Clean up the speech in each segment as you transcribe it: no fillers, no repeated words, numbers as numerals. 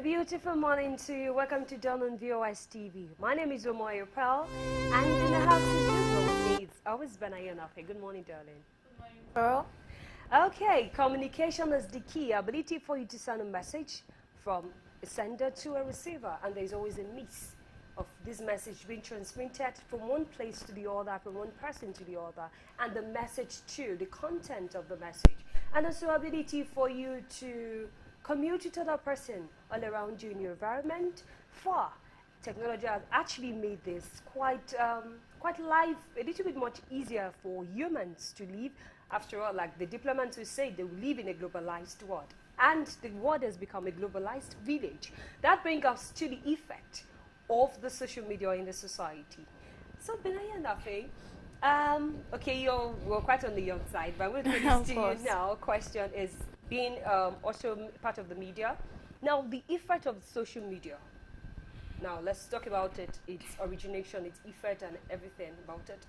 beautiful morning to you. Welcome to Dawn on VOS TV. My name is Omoyo Pearl, and in the house as usual with me, it's always Benayonafe. Good morning, darling. Good morning, Pearl. Okay, communication is the key. Ability for you to send a message from a sender to a receiver, and there's always a miss of this message being transmitted from one place to the other, from one person to the other, and the message too, the content of the message, and also ability for you to commute with other person all around you in your environment. For technology has actually made this quite life a little bit much easier for humans to live. After all, like the diplomats who say, they live in a globalized world, and the world has become a globalized village. That brings us to the effect of the social media in the society. So, Benaya Nafe, okay, we're quite on the young side, but we'll put this to you now. Question is being also part of the media. Now, the effect of social media. Now, let's talk about it, its origination, its effect, and everything about it.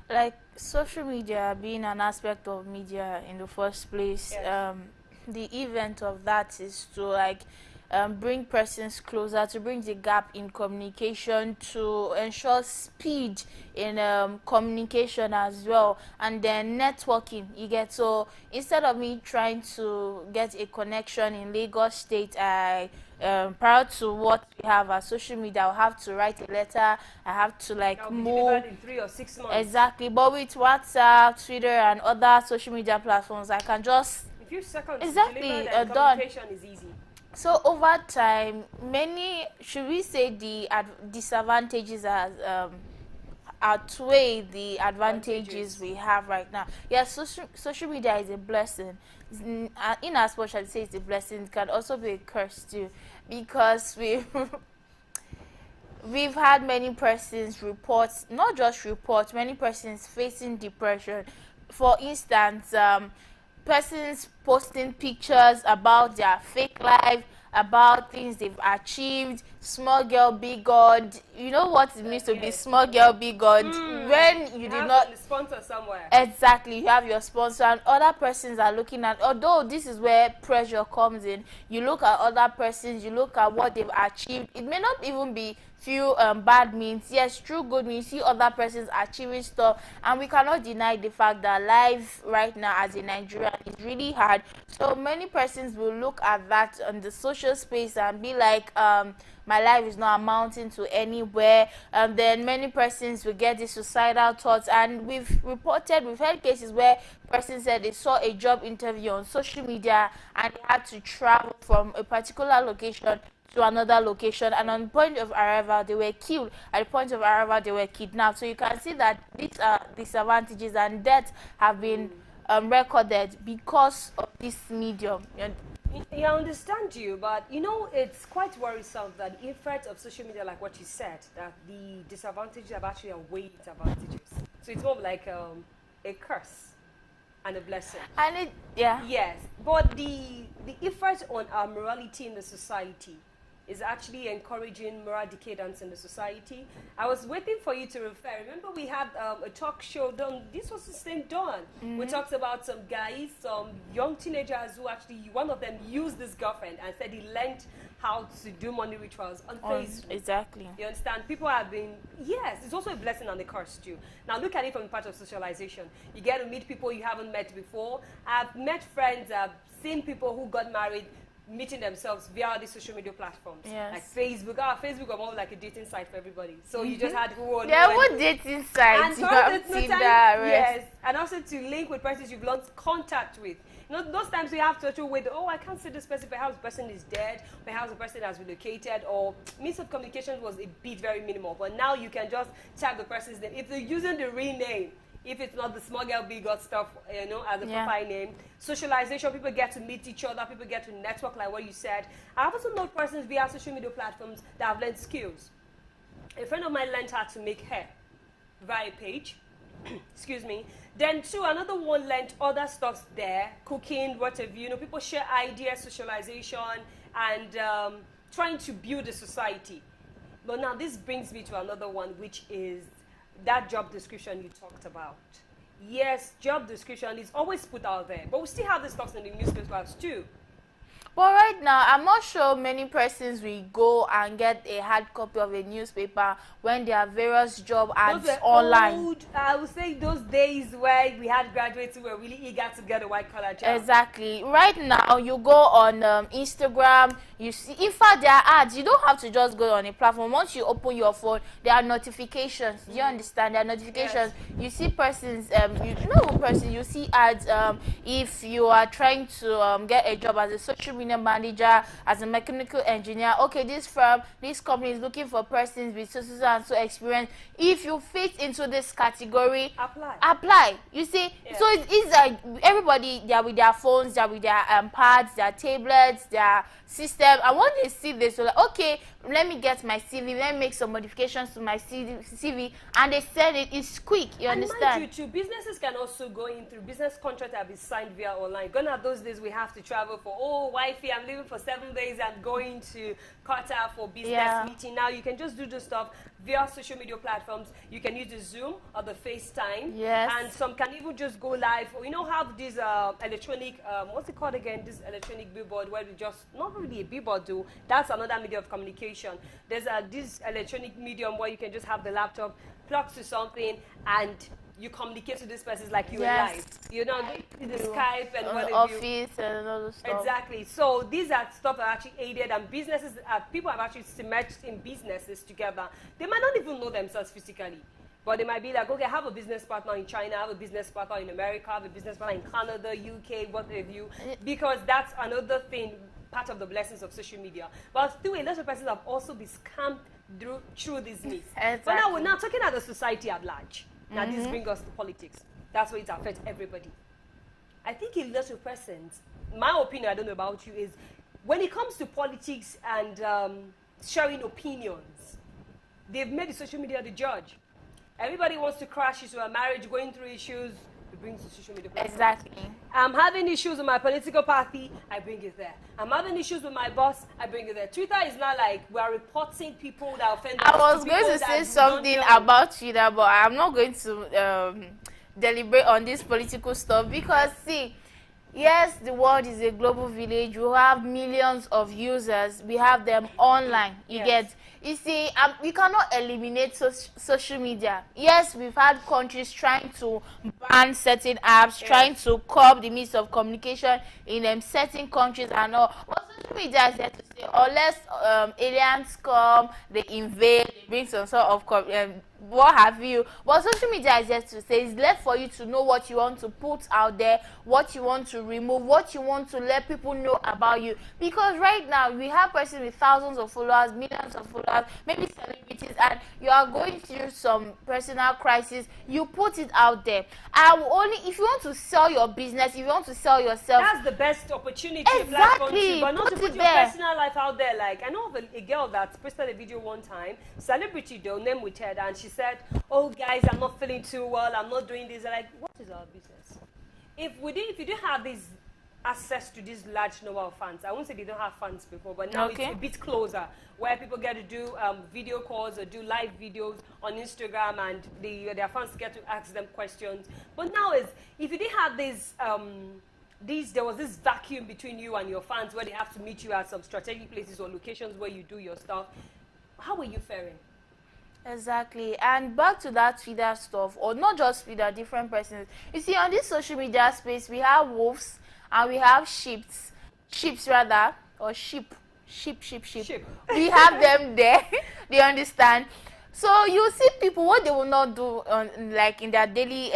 Like social media being an aspect of media in the first place, Yes. the event of that is to bring persons closer, to bring the gap in communication, to ensure speed in communication as well, and then networking. You get, so instead of me trying to get a connection in Lagos State, prior to what we have as social media, I'll have to write a letter. I have to move in 3 or 6 months. Exactly, but with WhatsApp, Twitter, and other social media platforms, I can just in a few seconds exactly done. Communication is easy. So over time, should we say the disadvantages as outweigh the advantages we have right now? Yes, social media is a blessing. In as much as I say it's a blessing, it can also be a curse too, because we've had many persons report, not just report, many persons facing depression. For instance, persons posting pictures about their fake life, about things they've achieved, small girl, big God. You know what it means to be small girl, big God? When you did not sponsor somewhere. Exactly, you have your sponsor, and other persons are looking at, although this is where pressure comes in, you look at other persons, you look at what they've achieved. It may not even be few bad means, yes, true good means, see other persons achieving stuff, and we cannot deny the fact that life right now as a Nigerian is really hard. So many persons will look at that on the social space and be like, my life is not amounting to anywhere. Then many persons will get these suicidal thoughts, and we've heard cases where persons said they saw a job interview on social media and they had to travel from a particular location to another location, and on the point of arrival they were killed. At the point of arrival they were kidnapped. So you can see that these are disadvantages, and deaths have been recorded because of this medium. Yeah, I understand you, but you know, it's quite worrisome that the effect of social media, like what you said, that the disadvantages have actually outweighed its advantages. So it's more like a curse and a blessing. And yes, but the effect on our morality in the society is actually encouraging moral decadence in the society. I was waiting for you to refer. Remember, we had a talk show done. This was the same Dawn. We talked about some guys, some young teenagers who actually, one of them used this girlfriend and said he learned how to do money rituals on Facebook. Exactly. You understand? People have been, yes, it's also a blessing and a curse too. Now look at it from the part of socialization. You get to meet people you haven't met before. I've met friends, I've seen people who got married meeting themselves via the social media platforms. Yes. Like Facebook. Facebook are more like a dating site for everybody. So you just had who there were dating sites. And yes. And also to link with persons you've lost contact with. You know, those times we have to actually wait, oh, I can't see this person, perhaps the person is dead, perhaps the person has relocated, or means of communication was a bit very minimal. But now you can just tag the person's name. If they're using the real name, if it's not the small girl, big God stuff, you know, as a profile name. Socialization, people get to meet each other, people get to network, like what you said. I've also known persons via social media platforms that have learned skills. A friend of mine learned how to make hair via page. Excuse me. Then, too, another one learned other stuff there, cooking, whatever. You know, people share ideas, socialization, and trying to build a society. But now this brings me to another one, which is that job description you talked about. Yes, job description is always put out there, but we still have the stuff in the newspapers too. But right now, I'm not sure many persons will go and get a hard copy of a newspaper when there are various job ads Those were online. old, I would say those days where we had graduates who were really eager to get a white collar job. Exactly. Right now, you go on Instagram, you see, in fact, there are ads. You don't have to just go on a platform. Once you open your phone, there are notifications. Do you understand? There are notifications. Yes. You see persons, you see ads. If you are trying to get a job as a social media manager, as a mechanical engineer, okay, this firm, this company is looking for persons with so and so experience. If you fit into this category, apply. You see, Yes. so it's like everybody, they are with their phones, they are with their pads, their tablets, their system, and when they see this, they're like, okay, let me get my CV, let me make some modifications to my CV, and they send it. It's quick. You understand? And mind you, too, businesses can also go in through business contracts that have been signed via online. Gone are those days we have to travel for, oh, wifey, I'm leaving for 7 days, I'm going to Qatar for business meeting. Now you can just do this stuff via social media platforms. You can use the Zoom or the FaceTime. Yes. And some can even just go live. You know, have this electronic, what's it called again? This electronic billboard where we just, not really a billboard though, that's another medium of communication. There's this electronic medium where you can just have the laptop plugged to something and you communicate to this person like you're live. You know, the Skype and whatever. Office and all those stuff. Exactly. So these are stuff that are actually aided, and businesses, people have actually submerged in businesses together. They might not even know themselves physically, but they might be like, okay, I have a business partner in China, I have a business partner in America, I have a business partner in Canada, UK, what have you, because that's another thing, part of the blessings of social media. But still, a lot of persons have also been scammed through these myths. Exactly. But now we're now talking about the society at large. Now this brings us to politics. That's where it affects everybody. I think a lot of persons, my opinion, I don't know about you, is when it comes to politics and sharing opinions, they've made the social media the judge. Everybody wants to crash into a marriage, going through issues, it brings the social media platform. Exactly. I'm having issues with my political party, I bring it there. I'm having issues with my boss, I bring it there. Twitter is not like we are reporting people that offend us. I was going to say something about Twitter, but I'm not going to deliberate on this political stuff because, see, yes, the world is a global village. We have millions of users. We have them online. You see, we cannot eliminate social media. Yes, we've had countries trying to ban certain apps, trying to curb the means of communication in certain countries and all. But social media is there to stay. Unless aliens come, they invade, they bring some sort of what have you. But social media is there to say it's left for you to know what you want to put out there, what you want to remove, what you want to let people know about you. Because right now we have persons with thousands of followers, millions of followers, maybe celebrities, and you are going through some personal crisis, you put it out there. If you want to sell your business, if you want to sell yourself, that's the best opportunity. Exactly. But not to put your personal life out there. Like, I know of a girl that posted a video one time, celebrity though, name with her, and she said, oh guys, I'm not feeling too well, I'm not doing this. Like, what is our business? If you didn't have this access to this large number of fans, I won't say they don't have fans before, but now it's a bit closer, where people get to do video calls or do live videos on Instagram, and their fans get to ask them questions. But now if you didn't have this, there was this vacuum between you and your fans where they have to meet you at some strategic places or locations where you do your stuff, how were you faring? Exactly. And back to that Twitter stuff, or not just Twitter, different persons. You see, on this social media space, we have wolves and we have sheep. We have them there. They understand. So you see people, what they will not do like in their daily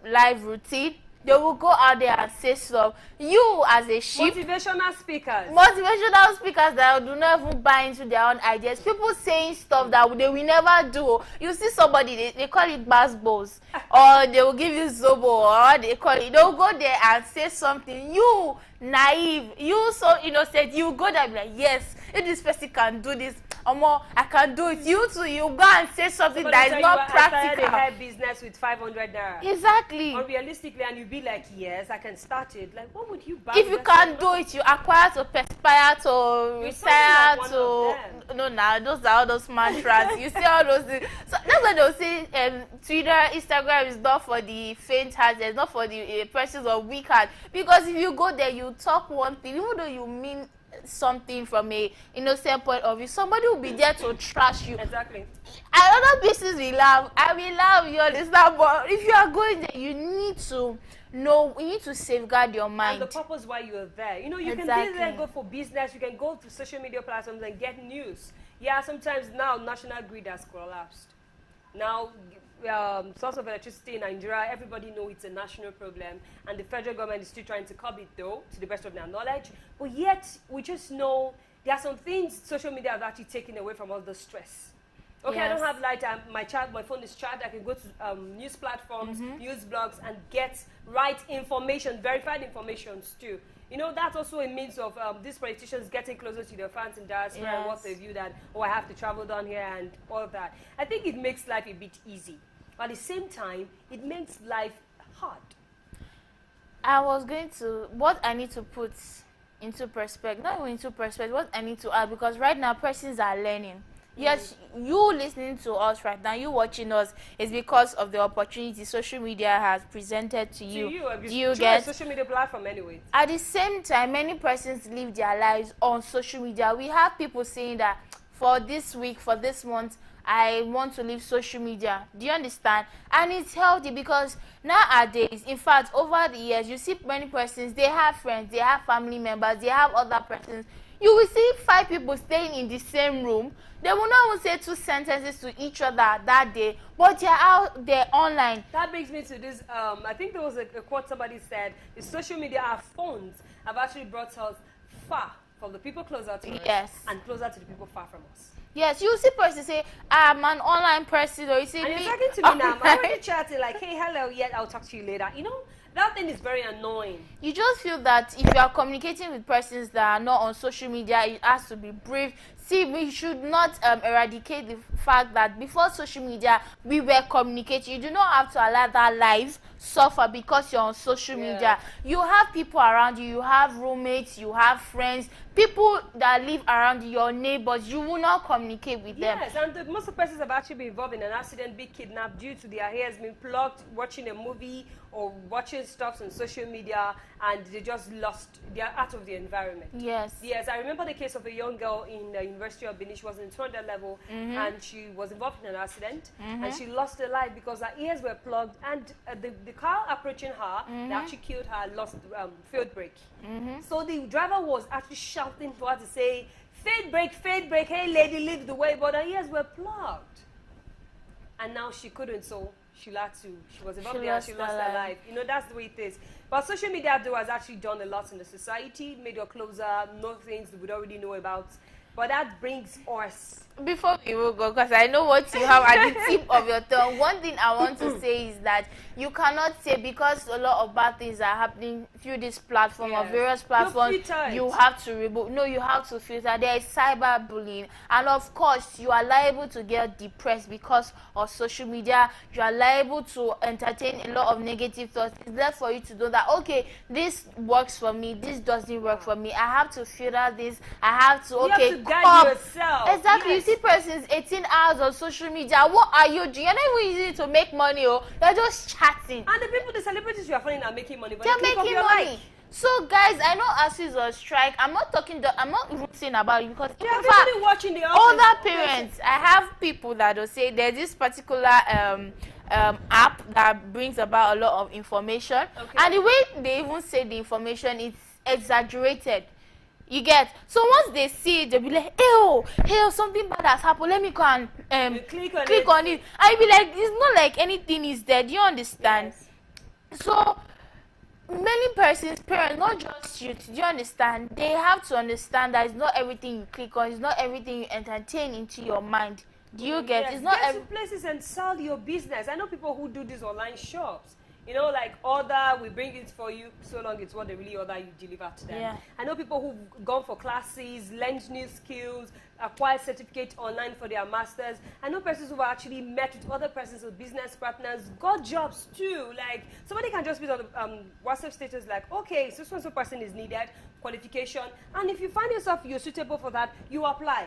live routine, they will go out there and say stuff. You as a sheep, motivational speakers that do not even buy into their own ideas. People saying stuff that they will never do. You see somebody, they call it basketballs, or they will give you zobo, or they call it. They will go there and say something. You naive, you so innocent. You go there and be like, yes, if this person can do this, Omo, I can do it. You too, you go and say something that is not practical. I started a hair business with 500 naira. Exactly. Unrealistically, and you'd be like, yes, I can start it. Like, what would you buy? If you can't do it, you acquire to perspire to retire like to. No, nah, those are all those mantras. You see all those things. So that's why they'll say Twitter, Instagram is not for the faint-hearted, not for the persons of weak heart. Because if you go there, you talk one thing, even though you mean something from a innocent point of view, somebody will be there to trash you. Exactly. And other pieces will laugh. I will laugh, you understand? But if you are going there, you need to know, you need to safeguard your mind. And the purpose why you're there. You know, you can be there and go for business, you can go to social media platforms and get news. Yeah, sometimes now national grid has collapsed. Now, source of electricity in Nigeria, everybody knows it's a national problem, and the federal government is still trying to curb it, though, to the best of their knowledge. But yet, we just know there are some things social media have actually taken away from all the stress. Okay, yes. I don't have light. My phone is charged. I can go to news platforms, news blogs, and get right information, verified information too. You know, that's also a means of these politicians getting closer to their fans in diaspora and what they view that, oh, I have to travel down here and all of that. I think it makes life a bit easy. But at the same time, it makes life hard. I was going to, what I need to put into perspective, not even into perspective, what I need to add, because right now persons are learning. Yes, you listening to us right now, you watching us, is because of the opportunity social media has presented to you. Do you get social media platform anyway? At the same time, many persons live their lives on social media. We have people saying that for this week, for this month, I want to leave social media. Do you understand? And it's healthy because nowadays, in fact, over the years, you see many persons, they have friends, they have family members, they have other persons. You will see 5 people staying in the same room. They will not even say 2 sentences to each other that day, but they're out there online. That brings me to this, I think there was a quote somebody said, the social media, our phones have actually brought us far from the people closer to us and closer to the people far from us. Yes, you see persons say, I'm an online person, or you see and me. you're talking to me now, I'm already chatting like, hey, hello, yeah, I'll talk to you later. You know, that thing is very annoying. You just feel that if you are communicating with persons that are not on social media, it has to be brief. See, we should not eradicate the fact that before social media, we were communicating. You do not have to allow that lives suffer because you're on social media. You have people around you, you have roommates, you have friends, people that live around you, your neighbors. You will not communicate with them. Yes, and most of the persons have actually been involved in an accident, be kidnapped due to their hair has been plucked, watching a movie or watching stuff on social media, and they just lost, they're out of the environment. Yes. Yes, I remember the case of a young girl in the University of Benin. She was in 200 level, and she was involved in an accident, and she lost her life because her ears were plugged, and the car approaching her, that actually killed her, lost field brake. So the driver was actually shouting for her to say, field brake, hey lady, leave the way, but her ears were plugged. And now she couldn't, so she was involved there and she lost her life. You know, that's the way it is. But social media, though, has actually done a lot in the society, made us closer, know things that we already know about. But that brings us. Before we will go, because I know what you have at the tip of your tongue, one thing I want to say is that you cannot say because a lot of bad things are happening through this platform or various platforms, you have to remove. No, you have to filter. There is cyberbullying, and of course, you are liable to get depressed because of social media. You are liable to entertain a lot of negative thoughts. It's there for you to know that, okay, this works for me, this doesn't work for me. I have to filter this. I have to, okay, you have to guide yourself. Exactly. Yes. You see persons 18 hours on social media. What are you doing? You're not even using it to make money, oh. You're just chatting. And the people, the celebrities you are finding are making money. But they're making money. So guys, I know as is on strike. I'm not even saying about it because in fact, watching the older parents, I have people that will say there's this particular app that brings about a lot of information, and the way they even say the information, it's exaggerated. You get, so once they see it, they'll be like, ew, something bad has happened, let me go and click on it. I'll be like, it's not like anything is there. Do you understand? Yes. So many persons, parents, not just you, do you understand? They have to understand that it's not everything you click on, it's not everything you entertain into your mind. Do you get? Yes. It's not get to places and sell your business. I know people who do these online shops. You know, like order, we bring it for you, so long it's what they really order, you deliver to them. Yeah. I know people who've gone for classes, learned new skills, acquired certificate online for their masters. I know persons who have actually met with other persons or business partners, got jobs too. Like, somebody can just be on the WhatsApp status like, okay, so so person is needed, qualification, and if you find yourself you're suitable for that, you apply.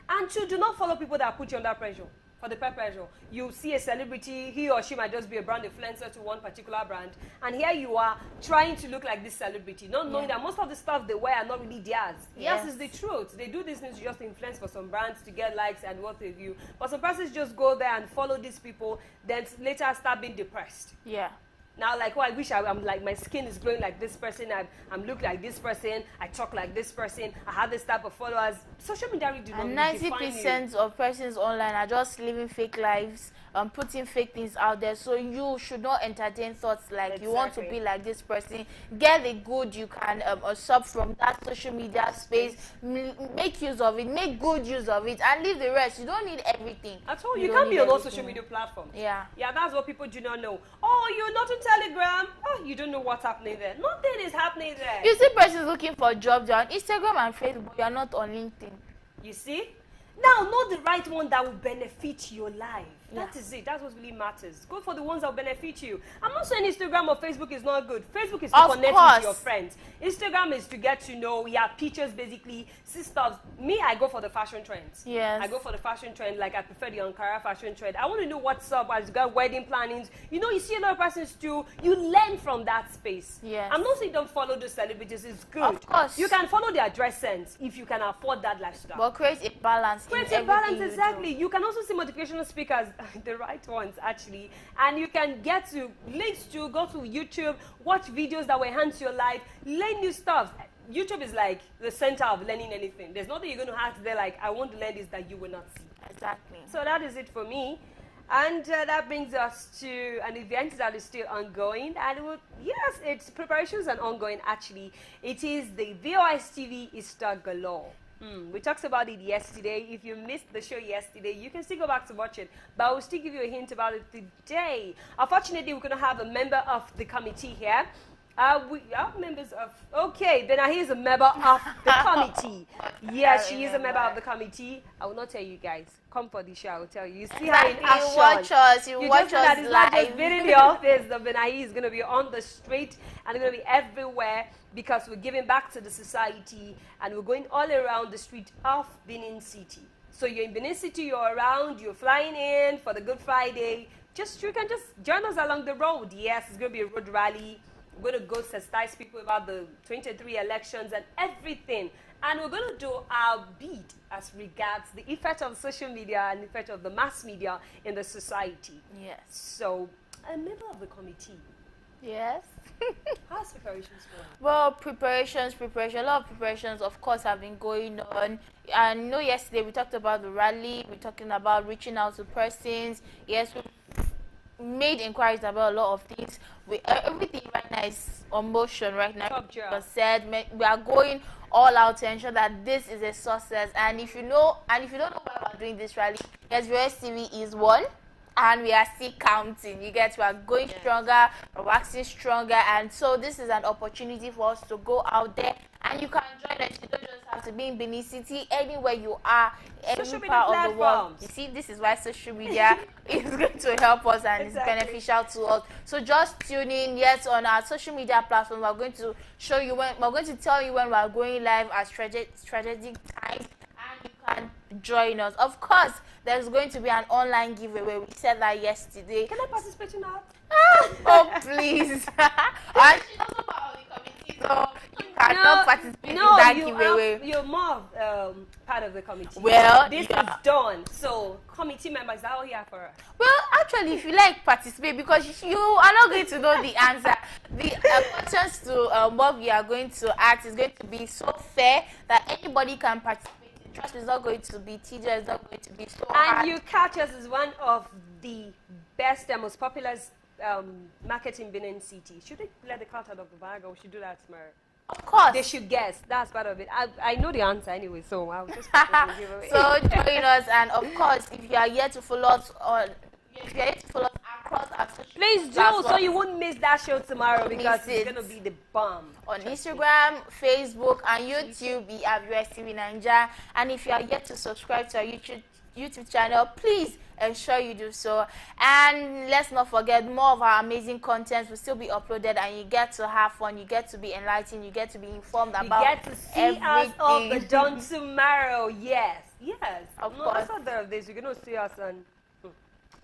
And two, do not follow people that put you under pressure. For the peer pressure, you see a celebrity, he or she might just be a brand influencer to one particular brand, and here you are trying to look like this celebrity, not knowing that most of the stuff they wear are not really theirs. Yes, is the truth. They do these things to just influence for some brands to get likes and what have you. But some persons just go there and follow these people, then later start being depressed. Yeah. Now, like, oh, I wish I'm like, my skin is glowing like this person, I'm look like this person, I talk like this person, I have this type of followers. Social media really do not And really define 90% of persons online are just living fake lives, putting fake things out there. So you should not entertain thoughts like you want to be like this person. Get the good you can absorb from that social media space. Make use of it, make good use of it, and leave the rest. You don't need everything. At all. You can't be on all social media platforms. Yeah. Yeah, that's what people do not know. Oh, you're not on Telegram? Oh, you don't know what's happening there. Nothing is happening there. You see persons looking for jobs on Instagram and Facebook. You're not on LinkedIn. You see? Now, know the right one that will benefit your life. Yeah. That is it. That's what really matters. Go for the ones that will benefit you. I'm not saying Instagram or Facebook is not good. Facebook is to connect with your friends. Instagram is to get to know, pictures basically, see stuff. Me, I go for the fashion trends. Yes. I go for the fashion trend, like I prefer the Ankara fashion trend. I want to know what's up as you got wedding plannings. You know, you see a lot of persons too. You learn from that space. Yes. I'm not saying don't follow the celebrities. It's good. Of course. You can follow their dress sense if you can afford that lifestyle. But create a balance. Create a balance, exactly. You can also see motivational speakers, the right ones actually, and you can get to links to go to YouTube, watch videos that will enhance your life, learn new stuff. YouTube is like the center of learning anything. There's nothing you're going to have there like, I want to learn this that you will not see. Exactly. So that is it for me. And that brings us to an event that is still ongoing. And yes, its preparations are ongoing actually. It is the VOS TV Easter Galore. We talked about it yesterday. If you missed the show yesterday, you can still go back to watch it. But I will still give you a hint about it today. Unfortunately, we're going to have a member of the committee here. We are members of... Okay, then he is a member of the committee. Yes, she is a member of the committee. I will not tell you guys. Come for the show, I will tell you. You see her in action. You watch us. You watch us live. live. Not just been in the office. The Benahi is going to be on the street and going to be everywhere because we're giving back to the society and we're going all around the street of Benin City. So you're in Benin City, you're around, you're flying in for the Good Friday. You can just join us along the road. Yes, it's going to be a road rally. We're going to go sensitize people about the 2023 elections and everything. And we're going to do our bit as regards the effect of social media and the effect of the mass media in the society. Yes. So, a member of the committee. Yes. How's preparations going? Well, preparations. A lot of preparations, of course, have been going on. And you know, yesterday we talked about the rally. We're talking about reaching out to persons. Yes, we made inquiries about a lot of things. Everything right now is on motion right now. Top job. We are going all out to ensure that this is a success. And if you don't know why we're doing this rally, yes, VOS TV is one. And we are still counting. You get, we are going stronger, we're waxing stronger, and so this is an opportunity for us to go out there and you can join us. You don't just have to be in Benin City, anywhere you are, every part of the world. You see, this is why social media is going to help us and it's beneficial to us. So just tune in. Yes, on our social media platform, we're going to show you when we're going to tell you when we're going live at strategic times, and you can join us. Of course, there's going to be an online giveaway. We said that yesterday. Can I participate in that? Oh, please. And she's also part of the committee, so you cannot participate in that giveaway. You're more part of the committee. Well, this is done. So, committee members are all here for us. Well, actually, if you like, participate, because you are not going to know the answer. The questions to what we are going to ask is going to be so fair that anybody can participate. Trust me, it's not going to be tedious, it's not going to be so hard. And you catch us as one of the best and most popular market in Benin City. Should they let the cat out of the bag, or we should do that tomorrow? Of course. They should guess. That's part of it. I know the answer anyway, so I'll just give away. So join us, and of course, if you are yet to follow us across our social Please do, platforms. so you won't miss that show tomorrow because Miss it's it. going to be the bomb. On Instagram, Facebook, and YouTube, we have USTV Nigeria. And if you are yet to subscribe to our YouTube channel, please ensure you do so. And let's not forget, more of our amazing content will still be uploaded, and you get to have fun, you get to be enlightened, you get to be informed about You get to see everything. us on the dawn tomorrow. Yes, Of no, course. after there are days, you're going to see us on.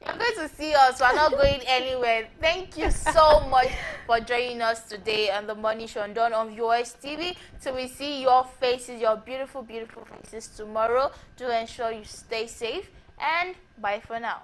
You're going to see us. We're not going anywhere. Thank you so much for joining us today on the Morning Show on Dawn on Viewers TV. So we see your faces, your beautiful, beautiful faces tomorrow. Do ensure you stay safe, and bye for now.